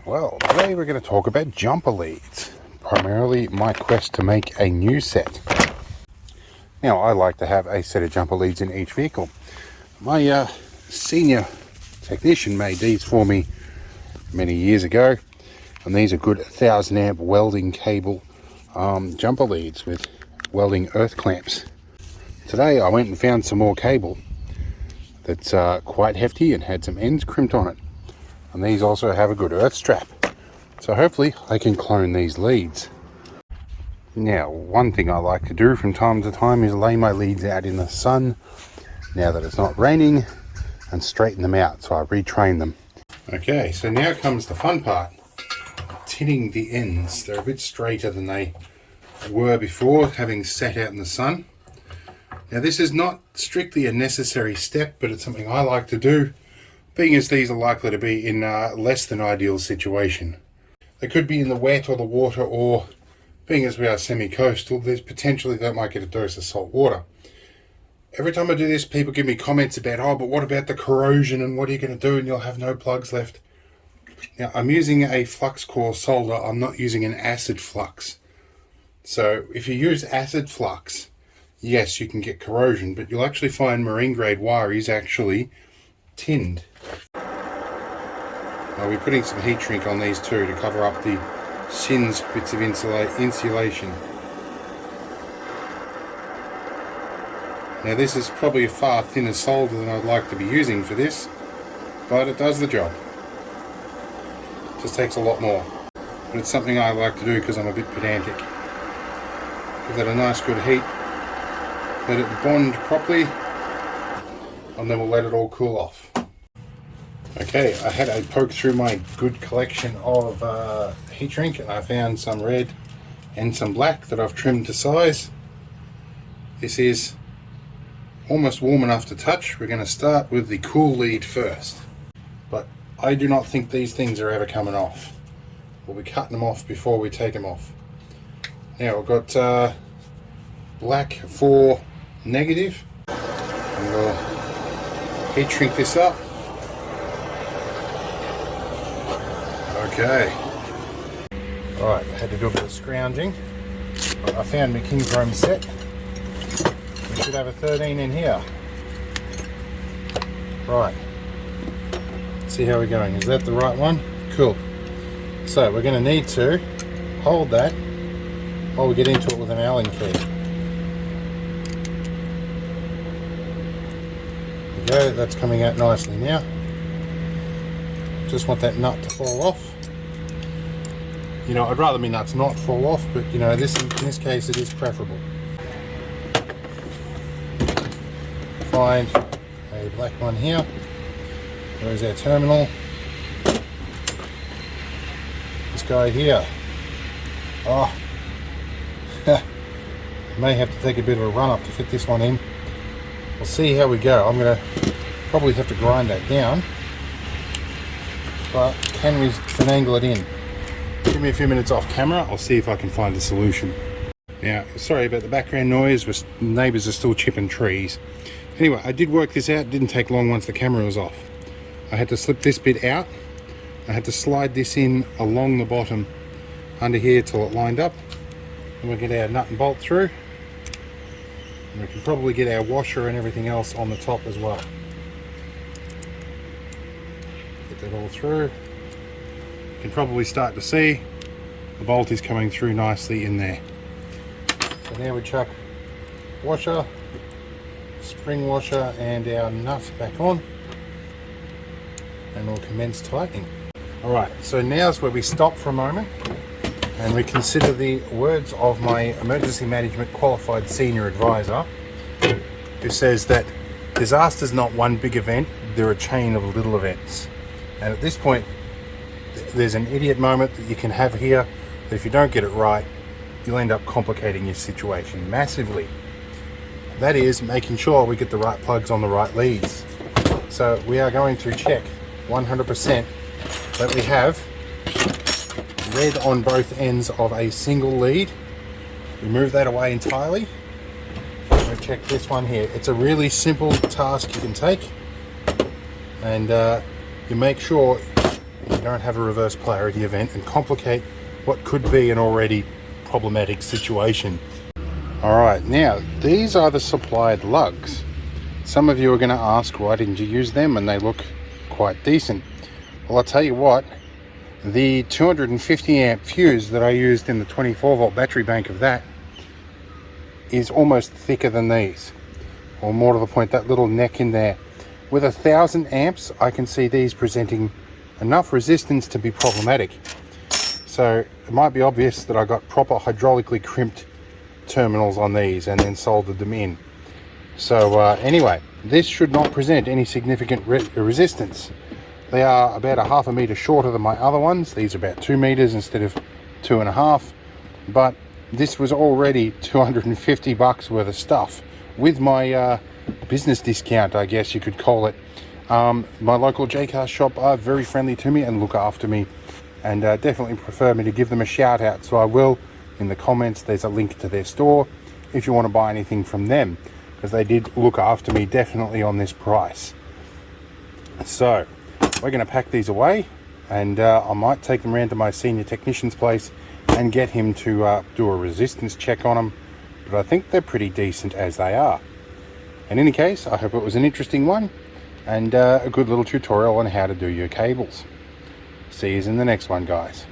Well, today we're going to talk about jumper leads, primarily my quest to make a new set. Now, I like to have a set of jumper leads in each vehicle. My senior technician made these for me many years ago, and these are good 1000 amp welding cable jumper leads with welding earth clamps. Today I went and found some more cable that's quite hefty and had some ends crimped on it. And these also have a good earth strap. So hopefully I can clone these leads. Now, one thing I like to do from time to time is lay my leads out in the sun now that it's not raining and straighten them out, so I retrain them. Okay, so now comes the fun part. Tinning the ends. They're a bit straighter than they were before, having sat out in the sun. Now, this is not strictly a necessary step, but it's something I like to do, being as these are likely to be in a less than ideal situation. They could be in the wet or the water, or being as we are semi-coastal, there's potentially they might get a dose of salt water. Every time I do this, people give me comments about, oh, but what about the corrosion and what are you going to do and you'll have no plugs left? Now, I'm using a flux core solder. I'm not using an acid flux. So if you use acid flux, yes, you can get corrosion, but you'll actually find marine grade wire is actually tinned. I'll be putting some heat shrink on these too to cover up the singed bits of insulation. Now, this is probably a far thinner solder than I'd like to be using for this, but it does the job. It just takes a lot more. But it's something I like to do because I'm a bit pedantic. Give that a nice good heat, let it bond properly, and then we'll let it all cool off. Okay, I had a poke through my good collection of heat shrink, and I found some red and some black that I've trimmed to size. This is almost warm enough to touch. We're going to start with the cool lead first, but I do not think these things are ever coming off. We'll be cutting them off before we take them off. Now, we've got black for negative, and we'll heat shrink this up. Okay. Alright, I had to do a bit of scrounging, but I found my King Chrome set. We should have a 13 in here. Right. Let's see how we're going. Is that the right one? Cool. So we're going to need to hold that while we get into it with an Allen key. There we go, that's coming out nicely now. Just want that nut to fall off. You know, I'd rather my nuts not fall off, but you know, in this case it is preferable. Find a black one here. There's our terminal. This guy here. Oh, may have to take a bit of a run up to fit this one in. We'll see how we go. I'm going to probably have to grind that down, but can we finagle it in? Give me a few minutes off camera, I'll see if I can find a solution. Now, sorry about the background noise, neighbours are still chipping trees. Anyway, I did work this out, it didn't take long once the camera was off. I had to slip this bit out, I had to slide this in along the bottom under here till it lined up, and we'll get our nut and bolt through, and we can probably get our washer and everything else on the top as well. Get that all through. You can probably start to see the bolt is coming through nicely in there. So now we chuck washer, spring washer and our nut back on, and we'll commence tightening. Alright, so now's where we stop for a moment and we consider the words of my emergency management qualified senior advisor, who says that disaster's not one big event, they're a chain of little events. And at this point, there's an idiot moment that you can have here that if you don't get it right, you'll end up complicating your situation massively. That is making sure we get the right plugs on the right leads. So we are going to check 100% that we have red on both ends of a single lead. Remove that away entirely. I'm going to check this one here. It's a really simple task you can take, and you make sure and you don't have a reverse polarity event and complicate what could be an already problematic situation. Alright, now these are the supplied lugs. Some of you are going to ask, why didn't you use them when they look quite decent? Well, I'll tell you what, the 250 amp fuse that I used in the 24 volt battery bank of that is almost thicker than these, or more to the point, that little neck in there. With 1000 amps, I can see these presenting enough resistance to be problematic. So it might be obvious that I got proper hydraulically crimped terminals on these and then soldered them in. So anyway, this should not present any significant resistance. They are about 1/2 meter shorter than my other ones. These are about 2 meters instead of 2.5, but this was already 250 bucks worth of stuff with my business discount, I guess you could call it. My local J-Car shop are very friendly to me and look after me, and definitely prefer me to give them a shout out, so I will. In the comments there's a link to their store if you want to buy anything from them, because they did look after me definitely on this price. So we're going to pack these away, and I might take them around to my senior technician's place and get him to do a resistance check on them, but I think they're pretty decent as they are. In any case, I hope it was an interesting one and a good little tutorial on how to do your cables. See you in the next one, guys.